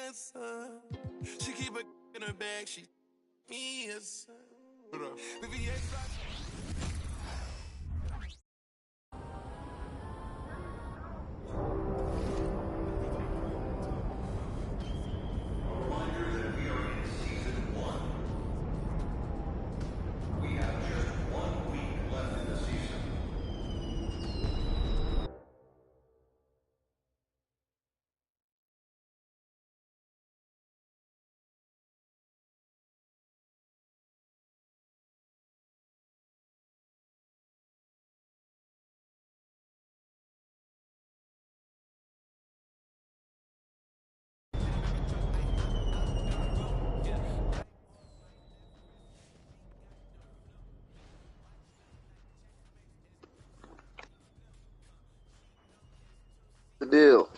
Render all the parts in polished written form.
a son. She keep a in her bag, she me a son. The VA The deal.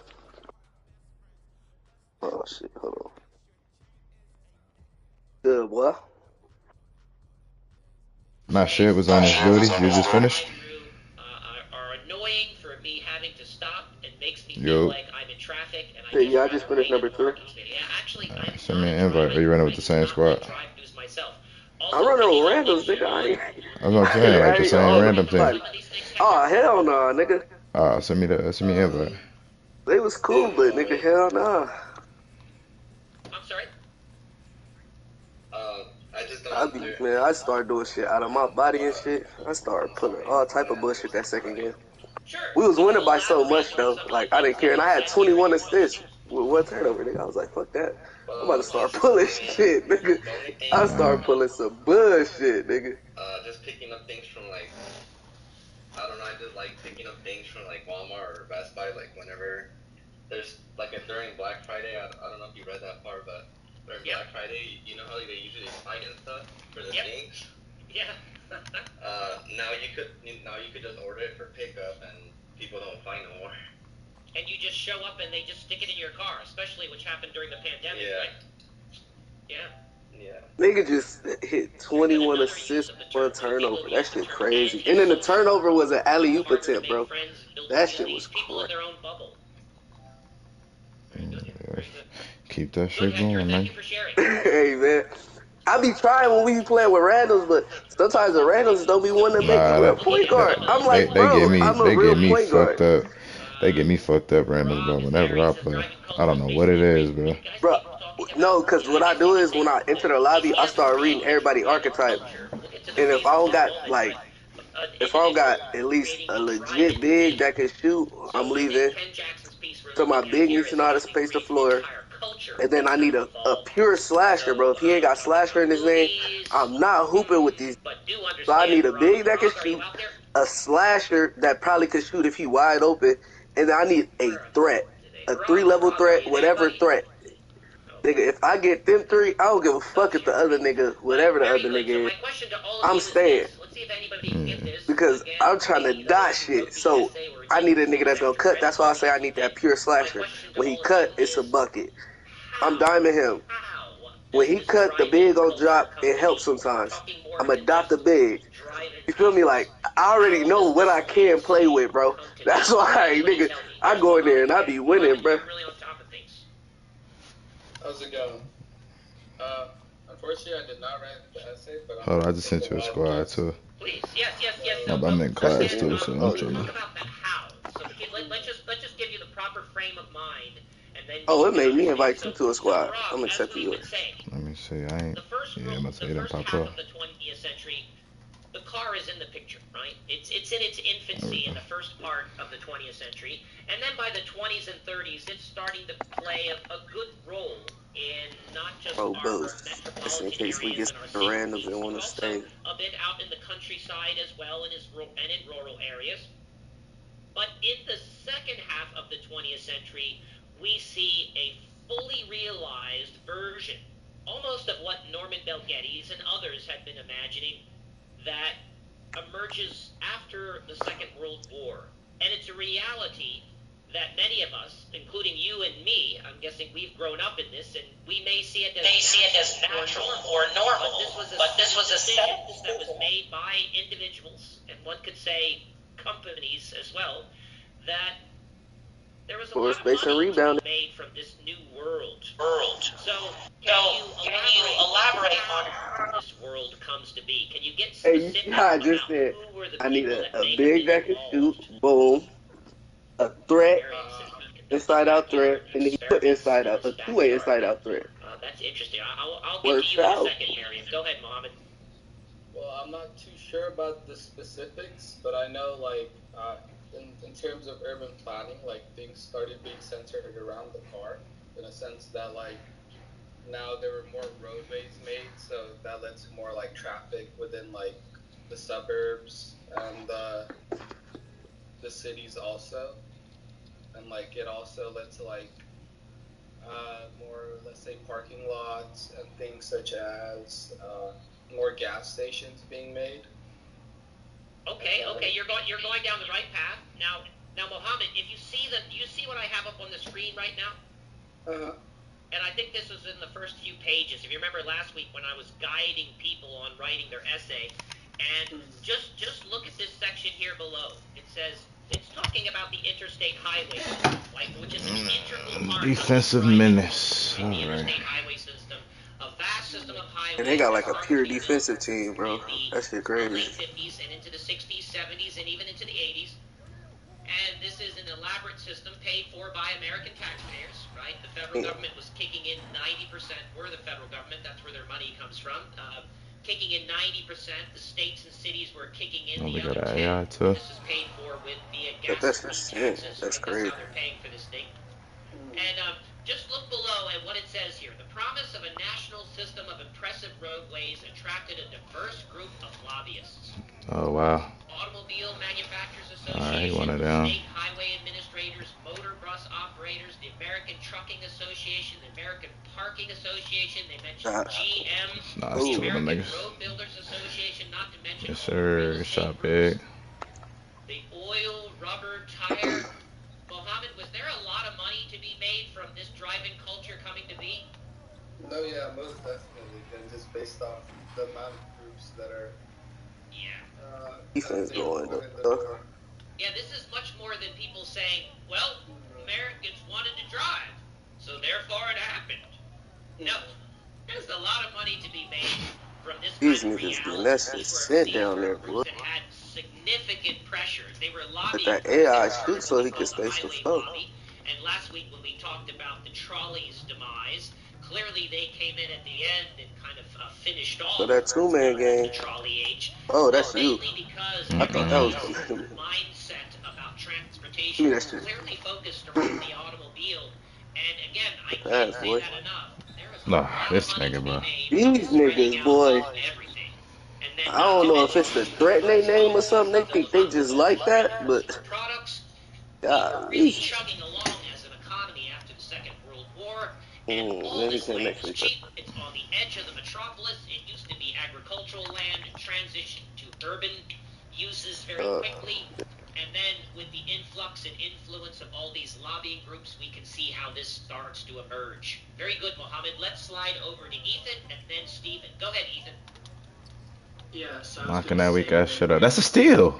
Oh shit, hold on. Good boy. My shit was on his duty. You just finished? Are annoying for me having to stop and makes me feel Yo. like I'm in traffic and I Yeah, just I rather just finished wait in number a 2. parking space. Yeah, actually, I'm Send not me an invite. Are you running with the same squad? drive news myself. I'm Also, running can you with just make randoms, sure nigga. I ain't, That's what I'm saying. Like I the ain't same on random thing. nobody. Oh, hell no, nigga. Send me an invite. They was cool, but nigga, hell nah. I'm sorry. I just don't. I started doing shit out of my body and shit. I started pulling all type of bullshit that second game. Sure. We was winning by so Elaborate much on though. some of Like the I things didn't that care, and you I had said during 21 your question. assists with one turnover, nigga. I was like, fuck that. I'm about to start pulling shit, nigga. I started pulling some bullshit, nigga. Just picking up things from like, I don't know. I just like picking up things from like Walmart or Best Buy. Like whenever there's like during Black Friday. I don't know if you read that part, but during Black Friday, you know how they usually fight and stuff for the things. Yeah. Now you could just order it for pickup and people don't fight no more. And you just show up and they just stick it in your car, especially which happened during the pandemic, right? Yeah. Yeah. Nigga just hit 21 assists, one turnover. That shit crazy. And then the turnover was an alley-oop attempt, bro. That shit was People in crazy. their own bubble. Very good. Very good. Keep that Good, shit Hector. going, Thank man. you for sharing. Hey, man. I be trying when we be playing with randoms, but sometimes the randoms don't be wanting to make a real point guard. I'm like, They bro, get me I'm a real point fucked guard. up. They get me fucked up randoms, bro. Whenever I play, I don't know what it is, bro. Bro, no, because what I do is when I enter the lobby, I start reading everybody archetype. And if I don't got, like, if I don't got at least a legit big that can shoot, I'm leaving. So my big needs to know how to space the floor. And then I need a pure slasher, bro. If he ain't got slasher in his name, I'm not hooping with these. So I need a big that can shoot, a slasher that probably could shoot if he wide open, and then I need a threat, a 3-level threat, whatever threat. Nigga, if I get them 3, I don't give a fuck if the other nigga, whatever the other nigga is, I'm staying. Because I'm trying to dot shit. So I need a nigga that's gonna cut. That's why I say I need that pure slasher. When he cut, it's a bucket. I'm diming him. When he cut, the big gon' drop. It helps sometimes. I'm adopt the big. You feel me? Like, I already know what I can play with, bro. That's why, nigga, I go in there and I be winning, bro. How's it going? Unfortunately, I did not write the essay, but Hold on, I just sent you a squad too. Please, yes. I'm in class too, so I'm chilling. Talk about the how. So let's just give you the proper frame of mind, and then. Oh, it made me invite you to a squad. I'm accepting yours. Let me see. I ain't. The first Yeah, I'm about to say it didn't pop half up. of the 20th century, the car is in the picture, right? It's in its infancy in the first part of the 20th century, and then by the 20s and 30s, it's starting to play a good role in not just Oh, our boost. Just in metropolitan case we areas get and our the cities, randoms and want but to also stay. a bit out in the countryside as well, and in rural areas. But in the second half of the 20th century, we see a fully realized version, almost of what Norman Bel Geddes and others had been imagining, that emerges after the Second World War. And it's a reality that many of us, including you and me, I'm guessing we've grown up in this, and we may see it as natural or normal. But this was a decision that was made by individuals, and one could say companies as well, that there was a Floor lot of space and money to rebounding. be made from this new world. So, can you elaborate on how this world comes to be? Can you get Hey, you specific see how I about just said, who were the I need people that a may have big been that can shoot, involved? boom, a threat, Variants as we conduct inside out backyard threat, and then he put experiments inside in out, a his two-way backyard. inside out threat. That's interesting. I'll get Works to you in a out. second, Miriam. Go ahead, Mohammed. Well, I'm not too sure about the specifics, but I know, like, in terms of urban planning, like, things started being centered around the car, in a sense that, like, now there were more roadways made, so that led to more, like, traffic within, like, the suburbs and the cities also. And, like, it also led to, like, more, let's say, parking lots and things such as more gas stations being made. Okay, you're going down the right path. Now, Mohammed, if you see what I have up on the screen right now? Uh-huh. And I think this was in the first few pages. If you remember last week when I was guiding people on writing their essay, and just look at this section here below. It says it's talking about the interstate highway system, which is an integral part Defensive of the menace. the All interstate right. highway system, a vast system of highways. And they got like a that pure started to be defensive built team, bro. in the That shit late crazy. 50s and into the 60s, 70s, and even into the 80s. And this is an elaborate system paid for by American taxpayers, right? The federal government was kicking in 90%. We're the federal government. That's where their money comes from. Kicking in 90%. The states and cities were kicking in the other 10. AI too. This is paid for via But that's gasoline insane. taxes. That's right? crazy. That's how they're paying for this thing. And just look below at what it says here. The promise of a national system of impressive roadways attracted a diverse group of lobbyists. Oh wow. Automobile Manufacturers All right, Association, one of them. State Highway Administrators, Motor Bus Operators, the American Trucking Association, the American Parking Association. They mentioned GM, Nah, the it's two of them American niggas. Road Builders Association, not to mention Yes, all the real sir. estate Shot groups, big. the oil, rubber, tire. Mohammed, was there a lot of money to be made from this driving culture coming to be? No, yeah, most definitely. And just based off the amount of groups that are Defense going in the up. door. Yeah, this is much more than people saying, well, Americans wanted to drive, so therefore it happened. No, there's a lot of money to be made from this These kind of niggas reality. getting that shit These were sent down there, groups boy. that had significant pressures. They were But lobbying that groups AI that shoot were so he called can space the highway flow. lobby. And last week when we talked about the trolley's demise, clearly they came in at the end and kind of finished off So that two-man the game. trolley age. Oh, that's you. Mainly because I thought that was everybody's mindset about Give transportation me that is shit. clearly focused around the automobile. And again, I Ass, can't say boy. that enough. There is a Nah, lot this of money nigga, to be bro. made These from spreading niggas, out boy. everything. And then I don't know if it's the threat they name or something. They think they just like that, but products. We were really golly. chugging along as an economy after the Second World War, and all Maybe this can land next was week. cheap. It's on the edge of the metropolis. It used to be agricultural land and transitioned to urban uses very quickly. And then with the influx and influence of all these lobbying groups, we can see how this starts to emerge. Very good, Mohammed. Let's slide over to Ethan and then Stephen. Go ahead, Ethan. Yeah, so Knocking that weak ass shit up. That's a steal.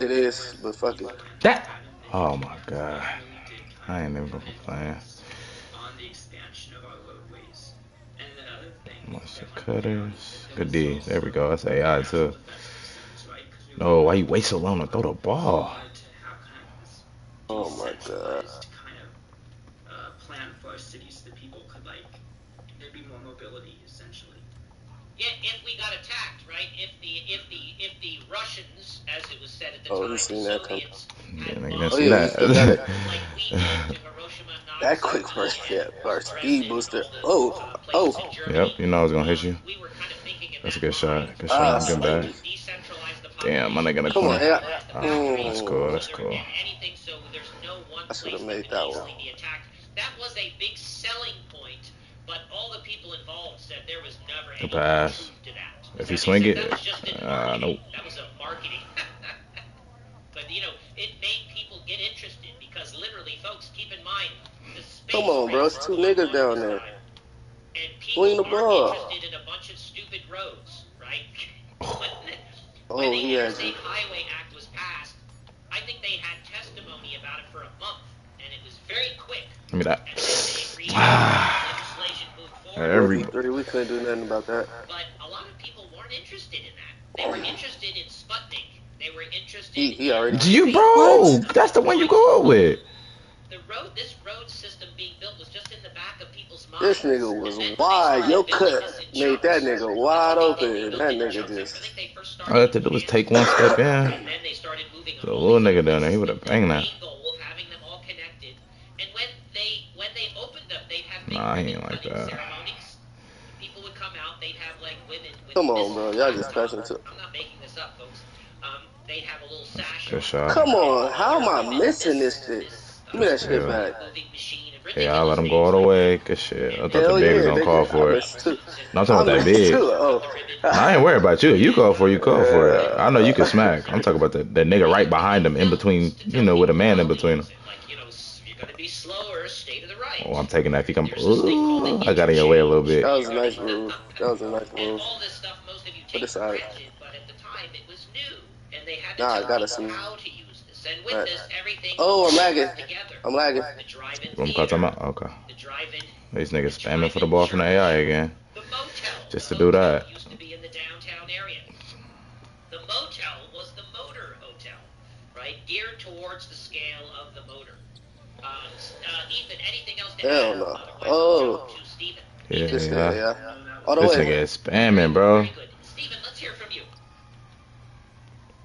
It is, but fuck it. That. Oh my god. I ain't even gonna complain. On the expansion of our roadways. And another thing. Muscle cutters. Good D. There we go. That's AI too. No, why you wait so long to throw the ball? Oh my god. Kind of plan for our cities so that people could there'd be more mobility essentially. Yeah, if we got attacked, right? If the Russians, as it was said at the Oh, time, you the seen that Soviets Yeah, had nigga, bombed didn't Oh, see yeah, that. you still got it. like we did to Hiroshima, That quick Nagasaki, first step, and or speed Dresden, booster. all the, Oh, places in oh. Germany. Yep, you know I was gonna hit you. We were kind of thinking in That's a that good shot. line. Good Ah, shot. Good back. Decentralize the Damn, my nigga in the Come on, corner. yeah. Oh, that's cool. That's So cool. there- anything, so there's no one I should've place made that that can one. easily be attacked. That was a big selling point, but all the people involved said there was never any Good pass. truth to that. If They you swing said it, that was just in marketing. nope. That was a marketing. But it made people get interested because literally, folks, keep in mind the space Come on, bro. race It's two was niggas on down this there. time. And people Swing the aren't ball. interested in a bunch of stupid roads, right? Oh, When the he has Interstate it. Highway Act was passed, I think they had testimony about it for a month, and it was me that. And then they Ah, legislation moved forward. every 4v3, we couldn't do nothing about that. But a lot of people weren't interested in that. They were interested in Sputnik. They were interested He already. you, bro. That's the one you go with. This road system being built was just in the back of people's This minds. nigga was And then wide. they Your started building cut this in made that chunks. nigga wide They open. built That it in nigga chunks. I just. think they first All I had to do was take one step in. and then they started moving The little nigga down there, he would have banged that. main goal of having them all connected. And when they opened them, they'd have big Nah, he ribbon ain't like cutting that. ceremonies. People would come out. They'd have like women. With Come on, this- bro. Y'all just passing to. I'm not making this up, folks. They'd have a little sash. Good shot. Come on. How am I missing this shit? Give me that shit Yeah. back. Moving machine and Yeah, I let him go all the way. Good shit. I thought the Hell big was yeah, gonna call nigga. for I it. missed too. No, I'm talking about I that missed big. too. Oh. I ain't worried about you. You call for it, you call for it. I know you can smack. I'm talking about the nigga right behind him, in between, with a man in between him. Like, you're gonna be slower, stay to the right. Oh, I'm taking that. If he come, ooh, I got in your way a little bit. That was a nice move. That was a nice And move. all this stuff most of you But take it's for alright. granted, but at the time it was new, and they had to Nah, I tell gotta people see. how to use this. And with Right. this, everything Oh, I'm was lagging. together. I'm lagging. The drive-in What I'm call theater, talking about? Okay. the drive-in, These niggas spamming for the ball from the AI again. the motel. Just The to do motel that. used to be in the downtown area. The motel was the motor hotel, right? Geared towards the scale of the motor. Ethan, anything else to Hell add? no. Otherwise, Oh. we'll jump to Steven. Yeah, This yeah. nigga, yeah. All the This way. nigga is spamming, bro. Very good. Steven, let's hear from you.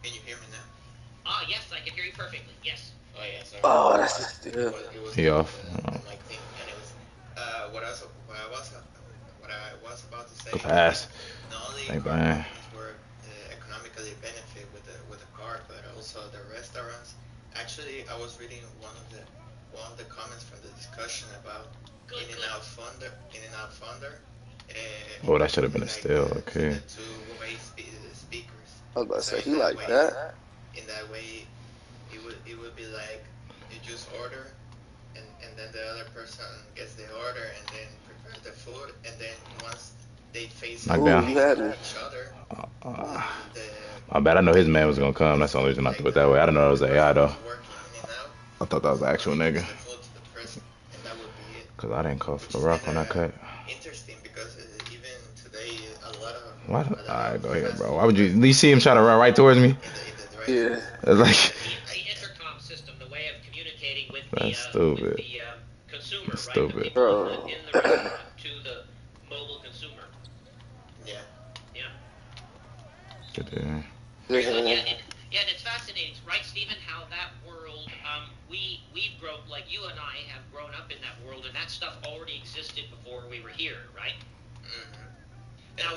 Can you hear me now? Yes, I can hear you perfectly. Yes. Oh yeah, sorry. Oh, that's just. Yeah. It was He off. the mic thing, and it was what I was about to say. Good pass. Not only Thank car man. companies were economically benefit with the car, but also the restaurants. Actually, I was reading one of the comments from the discussion about In-N-Out Thunder. Oh, that should have been a steal. The Okay. two-way speakers. I was about to So say, he in like way- that. In that way, it would be like you just order, and then the other person gets the order and then prepares the food, and then once they face Knock Ooh, down. you had me. each other, the I bet I know his man was gonna come. That's the only reason not to put it that way. I didn't know it was AI though. working in and out, I thought that was an actual nigga. the food to the person, and that would be it. Cause I didn't call for the rock when I cut. Interesting because even today a lot of What? a lot of Alright, go ahead, fast bro. Why would you see him trying to run right towards me? in the drive-thru. Yeah. It's like, The intercom system, the way of communicating with That's the stupid. with the consumer, That's right? stupid. The people Bro. in the restaurant to the mobile consumer. Yeah. Yeah. yeah. Yeah, and it's fascinating, right, Stephen? How that world, we've grown, like you and I have grown up in that world, and that stuff already existed before we were here, right? Now,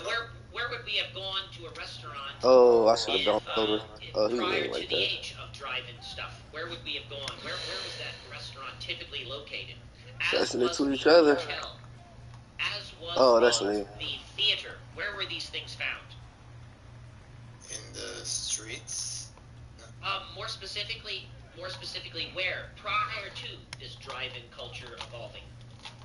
where would we have gone to a restaurant? Oh, I should have if, gone over. Oh, he prior went to like the that. age of drive-in stuff? Where would we have gone? Where was that restaurant typically located? Pressing it was to the each other. hotel, as was Oh, that's the neat. theater. Where were these things found? In the streets. More specifically, where? Prior to this drive-in culture evolving.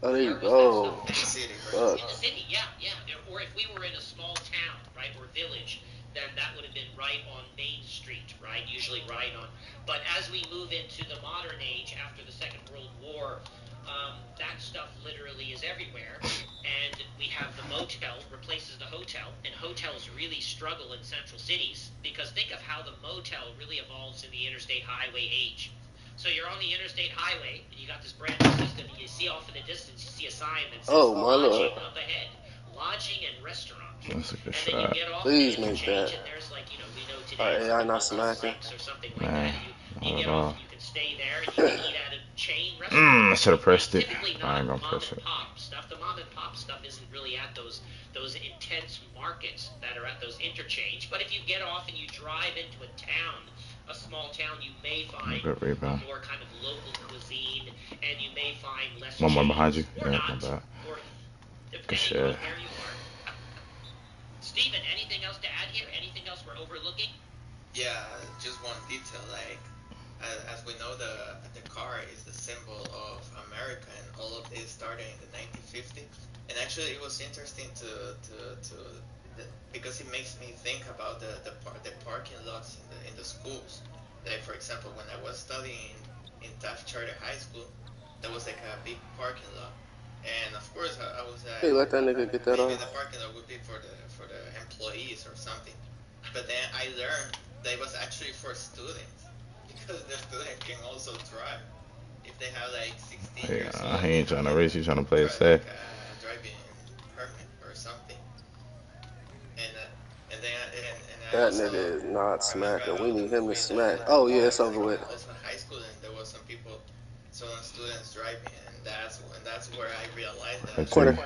Oh, there you Where go. was that stuff In the found? city, right? Fuck. In the city, yeah. Or if we were in a small town, right, or village, then that would have been right on Main Street, right? Usually right on. But as we move into the modern age after the Second World War, that stuff literally is everywhere. And we have the motel replaces the hotel, and hotels really struggle in central cities because think of how the motel really evolves in the interstate highway age. So you're on the interstate highway, and you got this brand new system, and you see off in the distance, you see a sign that says Oh, my lodging Lord. up ahead, lodging and restaurant. That's a good And then you shot. get off Please the make interchange, that. and there's like, we know today Alright, it's AI like not Bubba smacking. Six or something like Man, that. And you not get at off, all. and you can stay there, and you can eat at a chain restaurant. I should have pressed it. Typically I ain't not gonna mom press and it. pop stuff. The mom and pop stuff isn't really at those intense markets that are at those interchange. But if you get off and you drive into a town, a small town, you may find Good rebound. more kind of local cuisine, and you may find less. One more chains, behind you. or Yeah, not, my bad. or Good depending shit. on where you are. Steven, anything else to add here? Anything else we're overlooking? Yeah, just one detail. Like, as we know, the car is the symbol of America, and all of this started in the 1950s. And actually, it was interesting because it makes me think about the parking lots in the schools. Like, for example, when I was studying in Taft Charter High School, there was like a big parking lot, and of course I was Hey, let that nigga get that maybe off. the parking lot would be for the employees or something. But then I learned that it was actually for students because the student can also drive if they have like 16 Hey, years old. he ain't trying to race. He's trying to play it Drive safe. like a driving permit or something. And then I That also nigga is not remember smacking. I We was need him to with smack. Oh yeah, it's I over with. was in high school and there was some students driving, and that's where I realized that Let's see. Corner.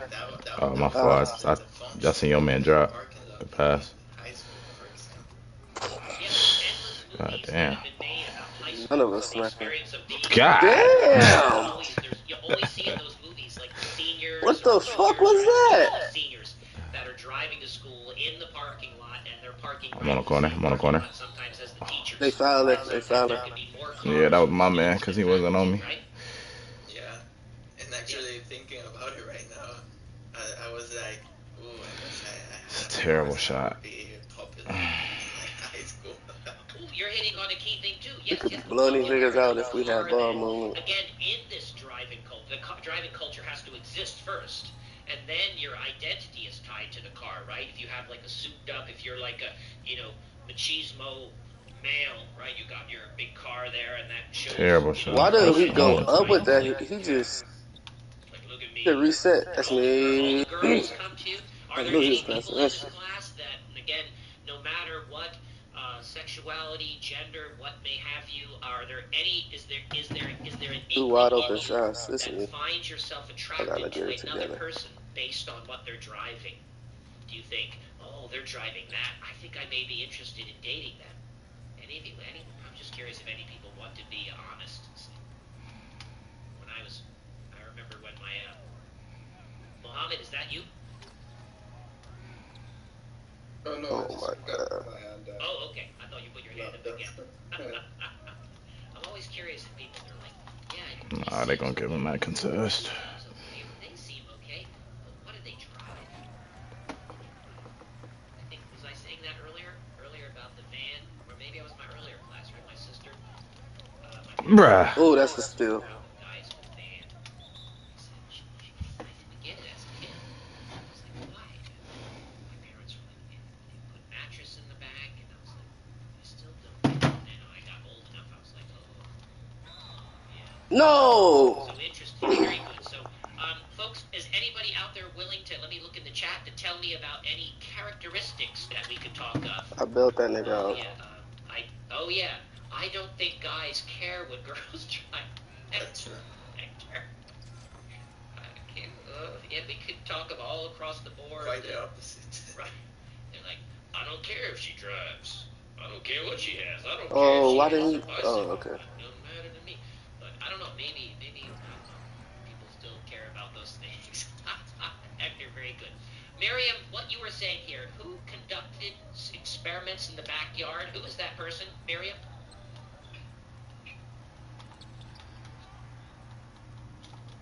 Oh, my that fault. was I the function just seen your man of the drop parking lot the in pass. high school, for example. Yeah, there's endless God movies that damn. have been made about high school. None of us The smacking. experience of being God. Damn. you always see in those movies like the seniors. What the or fuck juniors was or that? all the seniors that are driving to school in the parking lot, and they're parking. I'm on a corner. I'm on a corner. Sometimes as the teachers. They fouled it. They Sometimes fouled there it. could be more Yeah, that was my cars man because he wasn't on me. right? Yeah, and actually thinking about it right now, I was like, ooh, I guess I It's a had terrible course shot. would be popular in high school. Ooh, you're hitting on a key thing too. We Yes, could yes. blow these niggas out if we had ball movement. Again, in this driving culture, the driving culture has to exist first, and then your identity is tied to the car, right? If you have like a souped up, if you're like a, machismo male, right? You got your big car there, and that shows. Terrible shot. Why did What's he go wrong with up him? with that? He just Like, look at me. did reset. That's All me. the girls come to you. Are I there knew he any was passing people in that this shit. class that, again, no matter what sexuality, gender, what may have you, is there an Two wide inkling open in you shots. Listen to that me. finds yourself I attracted gotta to get it another together. person based on what they're driving? Do you think, oh, they're driving that, I think I may be interested in dating them? I'm just curious if any people want to be honest. I remember when my Mohammed, is that you? Oh no, Oh I just my got God. my hand down. Oh, okay. I thought you put your hand up again. Yeah. I'm always curious if people are like, yeah. Nah, they gonna give him that contest. They seem okay, but what did they drive? I think, was I saying that earlier? Earlier about the van? Or maybe I was my earlier class, right? My sister. Bruh. Oh, that's the steal. Guys with van. I didn't get it as a kid. I was like, why? My parents were like, they put mattress in the back, and I was like, I still don't. And then I got old enough, I was like, yeah. No. So interesting, very good. So, folks, is anybody out there willing to, let me look in the chat, to tell me about any characteristics that we could talk of? I built that nigga out. Yeah, I don't think guys care what girls drive. That's true. Yeah, we could talk of all across the board. Quite the opposite. Right. They're like, I don't care if she drives. I don't care what she has. I don't care Oh, if she why has didn't a he? bicycle. Oh, okay. It doesn't matter to me. But I don't know, maybe people still care about those things. Hector, very good. Miriam, what you were saying here, who conducted experiments in the backyard? Who is that person, Miriam?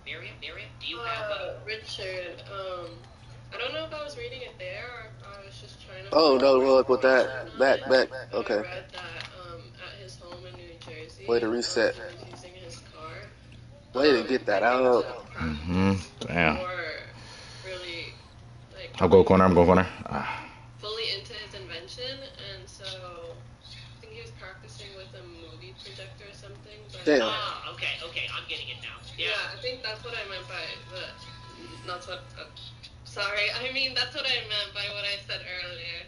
Miriam, do you have a... Richard, I don't know if I was reading it there or if I was just trying to... Oh, no, look with that. Back. I Okay. read that at his home in New Jersey, Way to reset. he was using his car. Way to get that out. Damn. Or really, like... I'm going corner. Ah. fully into his invention, and so I think he was practicing with a movie projector or something. But Damn. Okay, I'm getting it now. yeah, I think that's what I meant by the. That's what. Sorry, I mean that's what I meant by what I said earlier.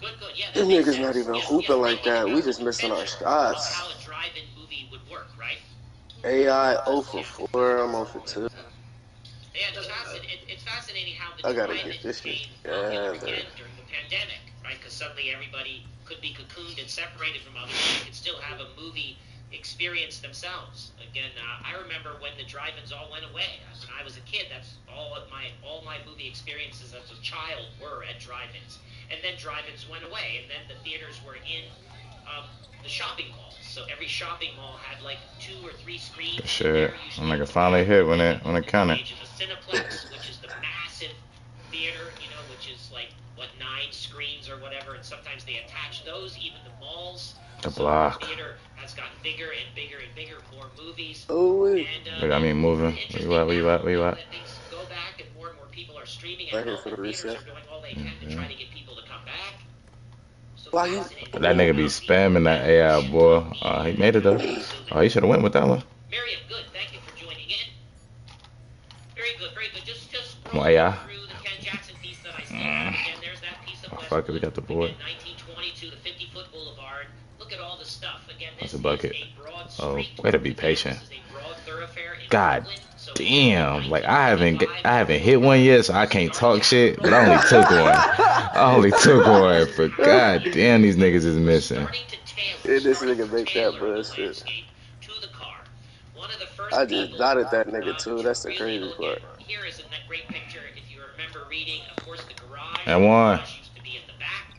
Good, yeah. This nigga's not even hooping like that. We just missing our shots. How a drive-in movie would work, right? AI 0 for 4. I'm 0 for 2. Yeah, it's fascinating how the I gotta drive-in get this shit became popular together. again during the pandemic, right? Because suddenly everybody could be cocooned and separated from others. They could still have a movie experience themselves. Again, I remember when the drive-ins all went away. When I was a kid, that's all my movie experiences as a child were at drive-ins. And then drive-ins went away, and then the theaters were in the shopping malls. So every shopping mall had like 2 or 3 screens. Shit. I'm like, it finally hit when it counted. A Cineplex, which is the massive theater, which is like 9 screens or whatever, and sometimes they attach those. Even the malls. The block. So the theater has has gotten bigger and bigger and bigger, more movies. Oh, And, Look, I mean, moving. Where you at? Where you at? Where you at? that things go back and more people are streaming Right at here home, for the and theaters reset. are doing all they can to try to get people to come back. So Why you- fascinating. That nigga be spamming that AI, boy. He made it though. Oh, he should have went with that one. Miriam, good. Thank you for joining in. Very good, very good. Just More AI. through the Ken Jackson piece that I sent out. Again, there's that piece of Fuck it, we got the board. Again, 1922, the 50-foot boulevard. Look at all the stuff. Again, this That's a bucket. is a broad Oh, street. way to be patient. This is a broad thoroughfare in God Brooklyn. So damn, like I haven't hit one yet, so I can't talk shit. But I only took one. I only took one. But god damn, these niggas is missing. Yeah, this nigga make that bullshit. I just dotted that nigga too. That's the crazy part. Here is a great picture. If you remember reading, of course, the garage. And one. Used to be in the back,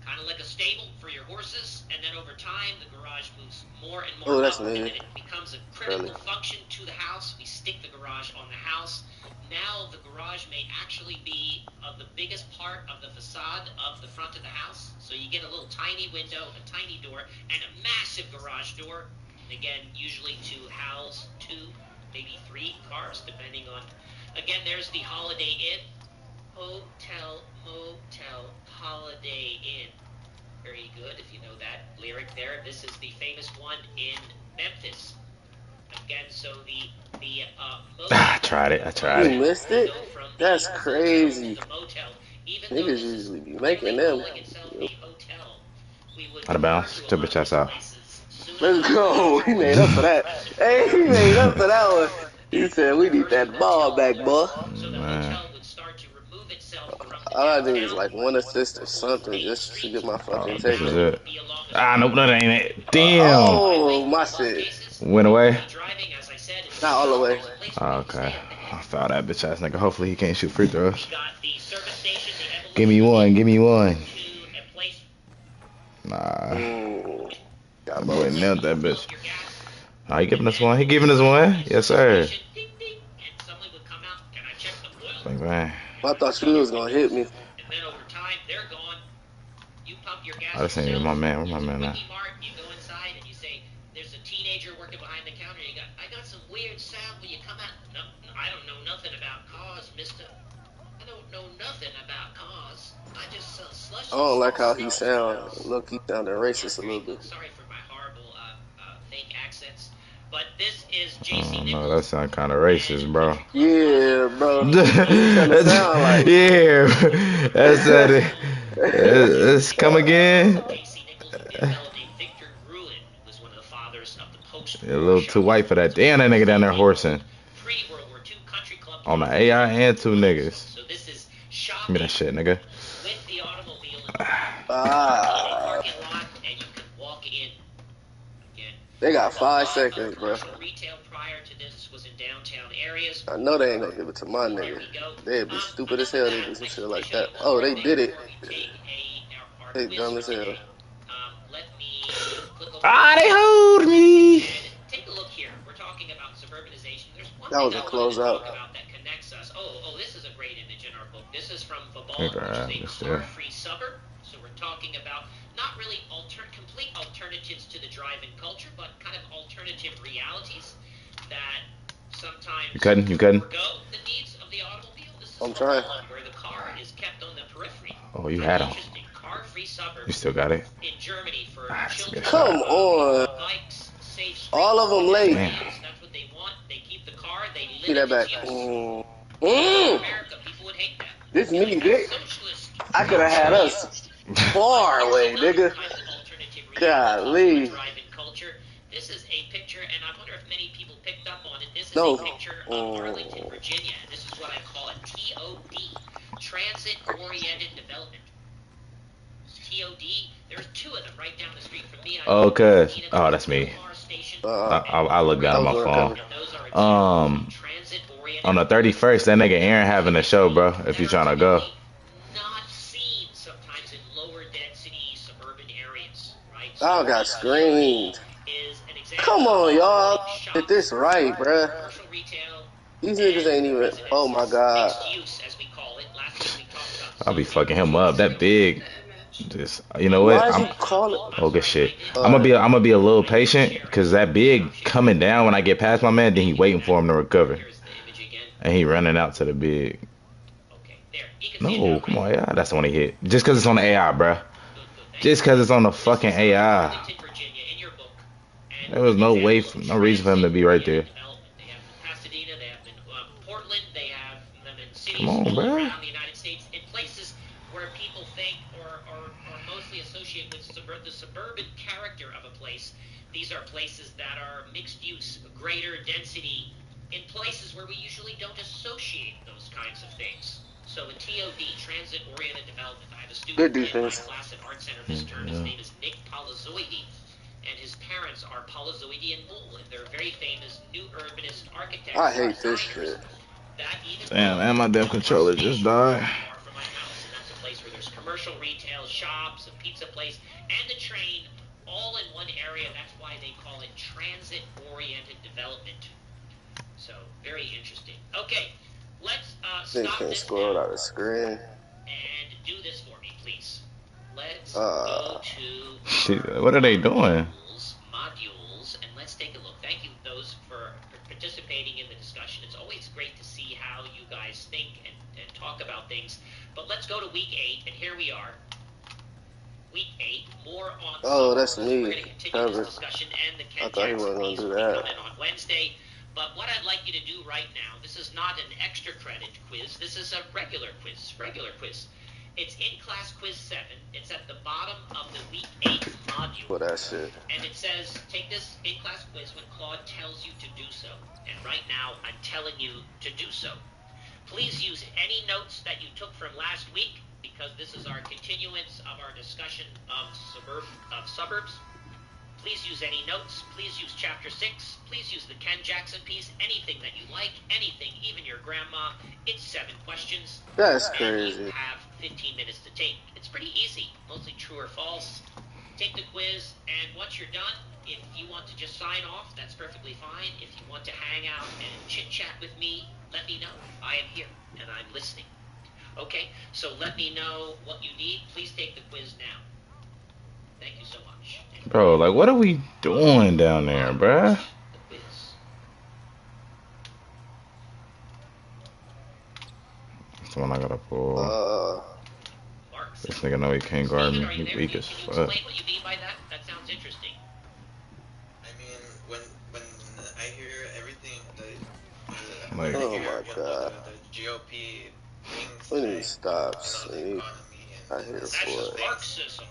kind of like a stable for your horses. And then over time, the garage moves more and more. Oh, that's up, me. and it becomes a critical Really? function to the house. We stick the garage on the house. Now the garage may actually be the biggest part of the facade of the front of the house. So you get a little tiny window, a tiny door, and a massive garage door. Again, usually to house 2, maybe 3 cars, depending on. Again, there's the Holiday Inn. Hotel, motel, Holiday Inn. Very good, if you know that lyric there. This is the famous one in Memphis. Again, so the I tried it. I tried You it. missed it? That's crazy. Niggas usually be making them. Out of bounds. Took the chest out. Let's go. He made up for that. Hey, he made up for that one. He said, we need that ball back, boy. Man. All I do is like 1 assist or something just to get my fucking This is take. it. Ah, nope, that ain't it. Damn. Oh, my shit. Went away. Not all the way. Oh, okay. I foul that bitch ass nigga. Hopefully he can't shoot free throws. Give me one. Give me one. Nah. Ooh. Got Boy both. nailed that bitch. Oh, he giving us one. He giving us one. Yes, sir. Bang, bang. I thought you was gonna hit me. And then over time, they're gone. You pump your gas. Oh, this ain't even my man. Where my man at? You go inside and you say, "There's a teenager working behind the counter." I got some weird sound when you come out. No, I don't know nothing about cars, mister. I don't know nothing about cars. I just sell slush. I don't like how he sound. Look, he sounded racist a little bit. Sorry for my horrible fake accents, but this is I JC don't Nichols. know. That sound kind of racist, bro. Yeah, bro. Kinda sound like. Yeah. That's that. Let's come again. JC Nichols developed a Victor Gruen, who was one of the fathers of the post-war You're a little too white for that. Damn, that nigga down there horsing. Pre-World War II country club. On the AI and 2 niggas. So this is Give me shopping that shit, nigga. with the automobile in the Ah. parking lot, and you can walk in. Again, They got 5 seconds, bro. commercial retail prior to this was in downtown areas. I know they ain't gonna give it to my nigga. They'd be stupid as hell. They do some shit like that. Oh, they did it. They dumb as hell. Let me click over. Ah, they hold me. Take a look here. We're talking about suburbanization. There's one That was thing a I wanted to closeout. talk about that connects us. Oh, this is a great image in our book. This is from Look Vauban, at that, which is it's a there. car-free suburb. So we're talking about not really complete alternatives to the drive-in culture, but kind of alternative realities that sometimes You cutting? You cutting? forgo the needs of the automobile. This is I'm trying. Vauban, where the car is kept on the periphery. Oh, you had him. Interesting car-free suburb You still got it. in Germany for Ah, that's a children. good Come on. Bikes, safe streets. All of them late. Man. That's what they want. They keep the car. They live Get that back. in Mm. In Mm. America, people would hate that. This me, dick. Socialist. I could have had us far away, nigga. Golly. Drive-in culture. This is a picture, and I wonder if many people picked up on it. This is No. a picture of Arlington, Virginia. This is what I call a TOD, transit-oriented development. TOD. There's 2 of them right down the street from me. Okay. Oh, that's me. Uh, I look down on my phone. Those Um, transit-oriented. On the 31st, that nigga Aaron having a show, bro. If you trying to go. Not seen sometimes in lower density suburban areas, right? Y'all got screened. Is an example Come on, y'all. of Get this right, bruh. commercial retail. These niggas ain't even. Oh my god. Mixed use, as we call it. Last week we talked about I'll be fucking him up. That big. Just you know what? Why is he calling? Oh good shit. I'm gonna be a little patient because that big coming down when I get past my man, then he waiting for him to recover, and he running out to the big. No, come on, AI. That's the one he hit. Just because it's on the AI, bruh. Just because it's on the fucking AI. There was no way, no reason for him to be right there. Come on, bruh. The United States in places where people think or mostly associate with the suburban character of a place. These are places that are mixed use, greater density, in places where we usually don't associate those kinds of things. So the TOD, transit-oriented development. I have a student in my class at Art Center this term. His name is Nick Palazoidi, and his parents are Palazoidi and Bull, and they're very famous new urbanist architects. I hate this shit. Damn, and my damn controller just died. From my house, and that's a place where there's commercial retail, shops, a pizza place, and a train, all in one area. That's why they call it transit-oriented development. So, very interesting. Okay, let's stop this scroll out of screen. and do this for me, please. Let's go to Shit, what are they doing? modules, and let's take a look. Thank you, those for participating in the discussion. It's always great to see how you guys think and talk about things. But let's go to week 8, and here we are. Week 8, more on. Oh, that's me. We're going to continue this discussion, and the Ken I thought he Jackson wasn't piece gonna will do be that. coming on Wednesday. But what I'd like you to do right now, this is not an extra credit quiz. This is a regular quiz. It's in-class quiz 7. It's at the bottom of the week 8 module. For that shit. And it says, take this in-class quiz when Claude tells you to do so. And right now, I'm telling you to do so. Please use any notes that you took from last week, because this is our continuance of our discussion of suburbs. Please use any notes. Please use Chapter 6. Please use the Ken Jackson piece. Anything that you like. Anything, even your grandma. It's 7 questions. That's And crazy. you have 15 minutes to take. It's pretty easy. Mostly true or false. Take the quiz, and once you're done, if you want to just sign off, that's perfectly fine. If you want to hang out and chit-chat with me, let me know. I am here, and I'm listening. Okay, so let me know what you need. Please take the quiz now. Thank you so much. Bro, like, what are we doing down there, bruh? The quiz. That's the one I gotta pull. Marks. This nigga know he can't guard me. Steven, are you He there? weak Can as you fuck. explain what you mean by that? That sounds interesting. I mean, when I hear everything, Like, Oh my God. the GOP things, We need to like, stop. the See, economy I and hear That's for just it. Marxism.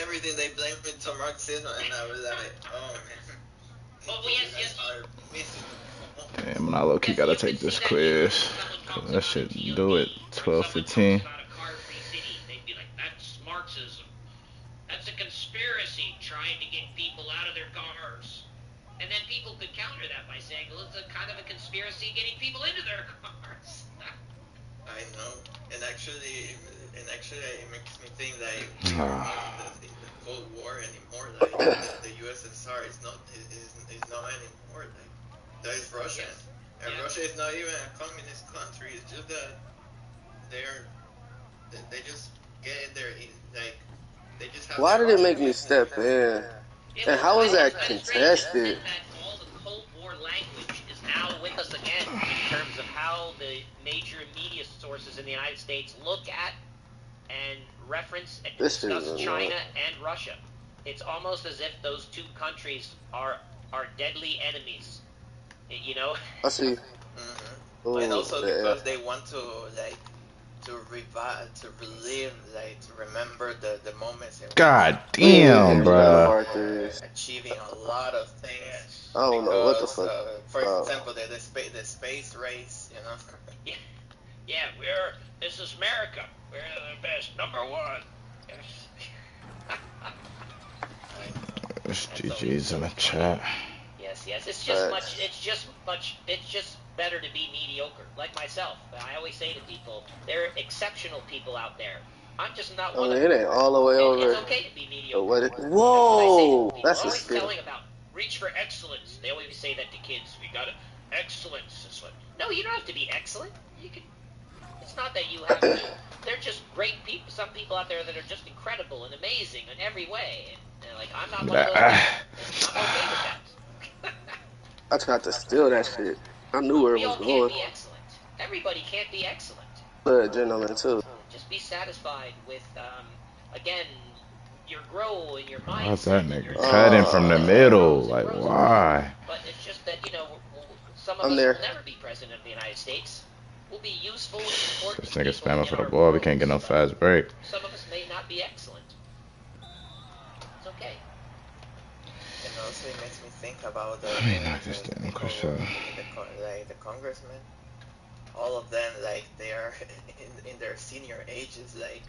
everything, they blame it to Marxism, and I was like, oh man. Oh, well, yes, You guys yes. are missing the point. damn, I low key gotta take this quiz. Cause that shit do it. 12:15. They'd be like, that's Marxism. That's a conspiracy trying to get people out of their cars. And then people could counter that by saying, well, it's a kind of a conspiracy getting people into their cars. I know, and actually, it makes me think that the Cold War anymore. Like the USSR is not anymore. Like that is Russia, and Yeah. Russia is not even a communist country. It's just that they just get there. Like they just have. Why their did it make own me business. step in? And how is that contested? That all the Cold War language is now with us again in terms of how the major media sources in the United States look at and reference and This discuss is a China lot. and Russia. It's almost as if those two countries are deadly enemies. You know? I see. Mm-hmm. And Ooh, also yeah. because they want to like to revive, to relive, like to remember the moments. In God We ain't damn, hearing none bruh. about this. achieving a lot of things. I don't know what the Because, fuck. for Oh. example, the space race, you know. Yeah, this is America. We're the best. Number 1. Yes. There's GG's in the chat. Yes. It's just better to be mediocre, like myself. I always say to people, there are exceptional people out there. I'm just not I one mean, of it them. ain't all the way And over. it's okay to be mediocre. But what it, That's what I say to whoa! people. That's We're a always skill. telling about reach for excellence. They always say that to kids. We got excellence. It's like, no, you don't have to be excellent. You can. It's not that you have to. They're just great people. Some people out there that are just incredible and amazing in every way. And like, I'm not one of those people. I'm okay with that. I tried to steal that shit. I knew where it We was all can't going. be excellent. Everybody can't be excellent. Adrenaline too. Just be satisfied with, again, your growth and your mindset. Why's that nigga cutting from the middle? Like, why? But it's just that, you know, some of I'm us there. will never be president of the United States. We'll be useful and important. This nigga people spamming in for the our ball. We world. can't get no fast break. Some of us may not be excellent. It's okay. And also it makes me think about the Knock this damn people, question. like the congressmen. All of them, like they are in their senior ages. Like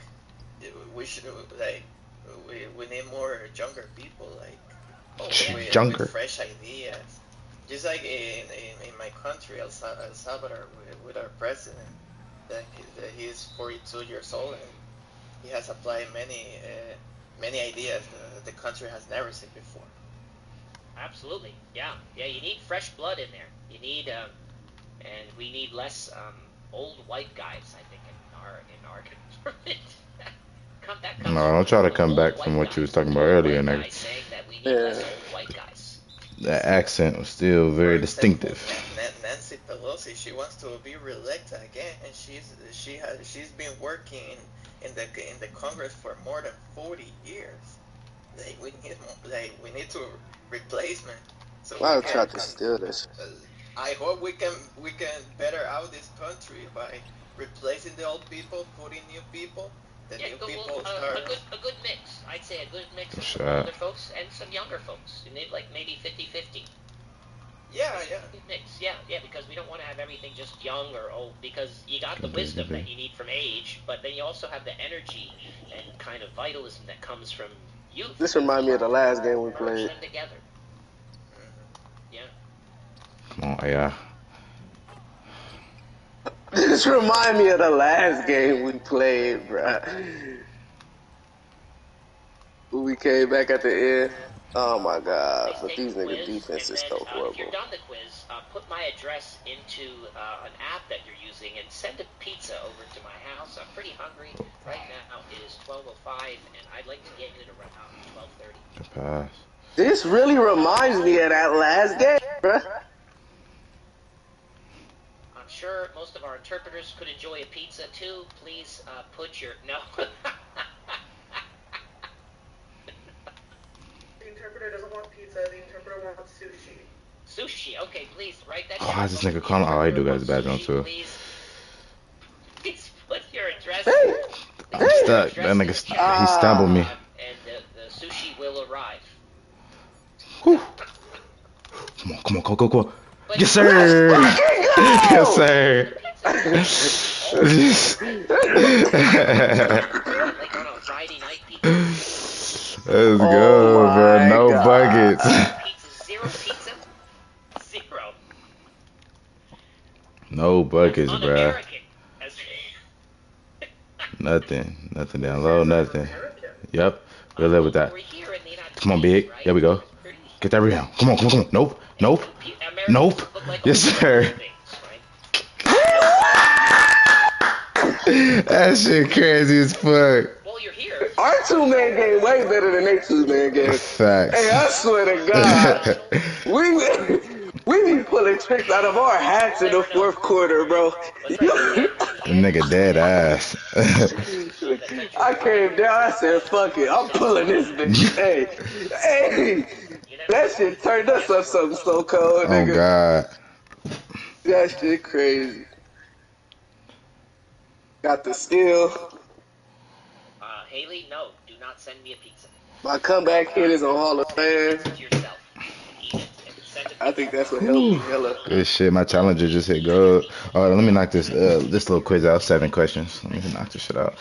we should like we need more younger people. Like with fresh ideas. Just like in my country, El Salvador, with our president, that he's 42 years old and he has applied many ideas the country has never seen before. Absolutely, yeah. You need fresh blood in there. You need, and we need less old white guys. I think in our government. No, don't try to come back from what you was talking about earlier, nigga. Saying that we need less old white guys. That accent was still very distinctive. Nancy Pelosi, she wants to be reelected again, and she's been working in the Congress for more than 40 years. Like we need to replacement. So I tried to steal this. I hope we can better out this country by replacing the old people, putting new people. The new people a good mix. I'd say a good mix of some older folks and some younger folks. You need like maybe 50-50. Yeah. Good mix. Yeah, because we don't want to have everything just young or old, because you got the wisdom that you need from age, but then you also have the energy and kind of vitalism that comes from youth. This reminds me of the last game we played. Them together. Yeah. Come on, AI. This remind me of the last game we played, bruh. We came back at the end. Oh my god, but these niggas' defense is so horrible. If you're done the quiz, put my address into an app that you're using and send a pizza over to my house. I'm pretty hungry. Right now it is 12:05 and I'd like to get it around 12:30. This really reminds me of that last game, bruh. I'm sure most of our interpreters could enjoy a pizza too. Please put your no. The interpreter doesn't want pizza. The interpreter wants sushi. Sushi. Okay, please write that Oh, down. how's this nigga calling? Oh, he do got his badge on too. Please put your address. I'm stuck. That nigga, he stumbled me. And the sushi will arrive. Whew. Come on. Yes, sir. Yes, sir. Like on a Friday night pizza. Let's go, bro. No buckets. Zero pizza. Zero. No buckets, bro. Nothing down low, nothing. Yep, we'll live with that. Come on, big. There we go. Get that rebound. Come on. Nope. Yes, sir. That shit crazy as fuck. Our two-man game way better than their two-man game. Facts. Hey, I swear to God, we be pulling tricks out of our hats in the fourth quarter, bro. The nigga dead ass. I came down, I said, fuck it, I'm pulling this bitch. Hey, that shit turned us up something so cold, nigga. Oh, God. That shit crazy. Got the steal. Haley, no, do not send me a pizza. My comeback hit is on Hall of Fame. I think that's what helped me hella. Good shit. My challenger just hit gold. All right, let me knock this little quiz out. 7 questions. Let me knock this shit out.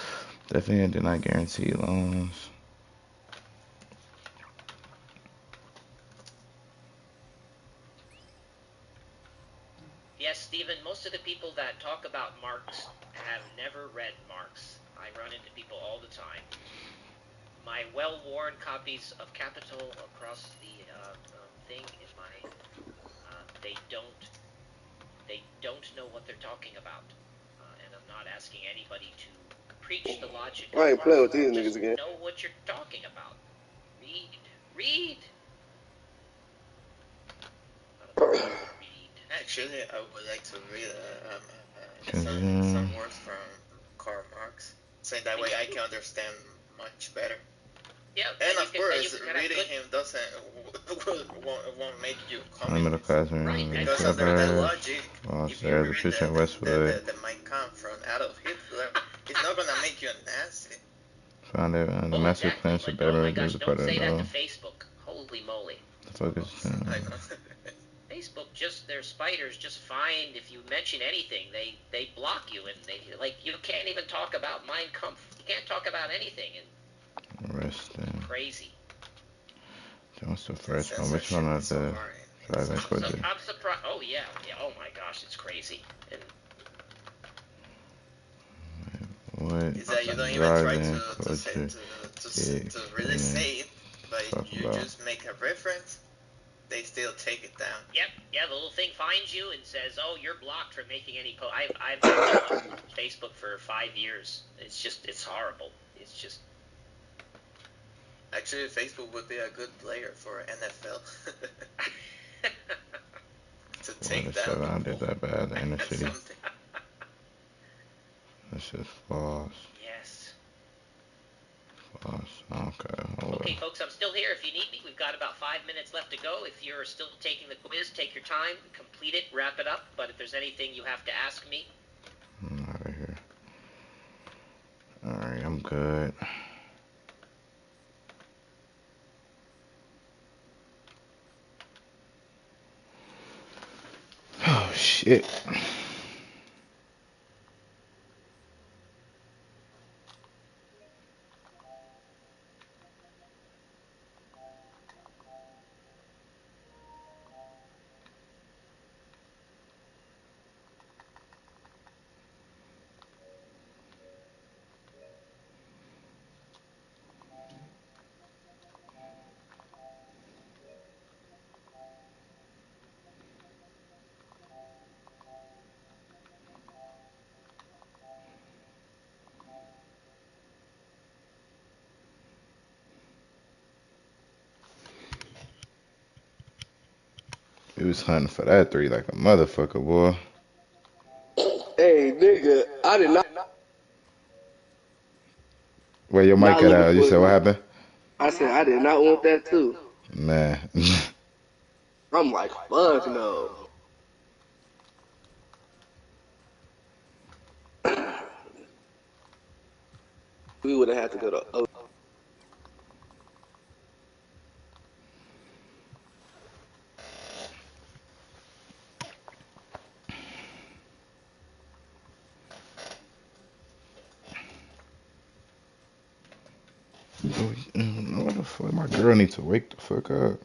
Definitely did not guarantee loans. Yes, Stephen, most of the people that talk about Marx have never read Marx. I run into people all the time. My well-worn copies of Capital across the thing is my. They don't know what they're talking about, and I'm not not asking anybody to preach the logic. I ain't playing with these Just niggas again. know what you're talking about. Read. Actually, I would like to read some words from Karl Marx, saying that way I can understand much better. Yeah, and of course, reading him won't make you communist. Right, because under that logic, if you read the Mein Kampf from Adolf Hitler, it's not gonna make you a Nazi. Found it on the master plan for better don't say that to Facebook. Holy moly. Focus. I know. Facebook, just their spiders just find if you mention anything, they block you, and they you can't even talk about Mein Kampf. You can't talk about anything, and crazy. What's the first one? Which one of the driving project? I'm surprised. Oh yeah. Oh my gosh, it's crazy. And what? Is that you don't even try to really say it, but you just make a reference. They still take it down. Yep, yeah, the little thing finds you and says, "Oh, you're blocked from making any post." I've been on Facebook for 5 years. It's horrible. It's just. Actually, Facebook would be a good player for NFL. To take down. I did that bad in the city. That's just false. Yes. False. Okay. Okay, folks, I'm still here. If you need me, we've got about 5 minutes left to go. If you're still taking the quiz, take your time, complete it, wrap it up. But if there's anything you have to ask me. I'm out of here. Alright, I'm good. Oh, shit. He was hunting for that 3 like a motherfucker, boy. Hey, nigga, I did not. Where your mic cut out? You said what happened? I said I did not want that too. Man. I'm like, fuck no. We would have had to go to What the fuck? My girl needs to wake the fuck up.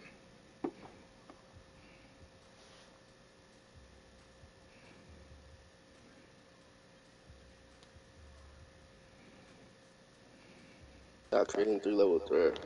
creating 3-level threat.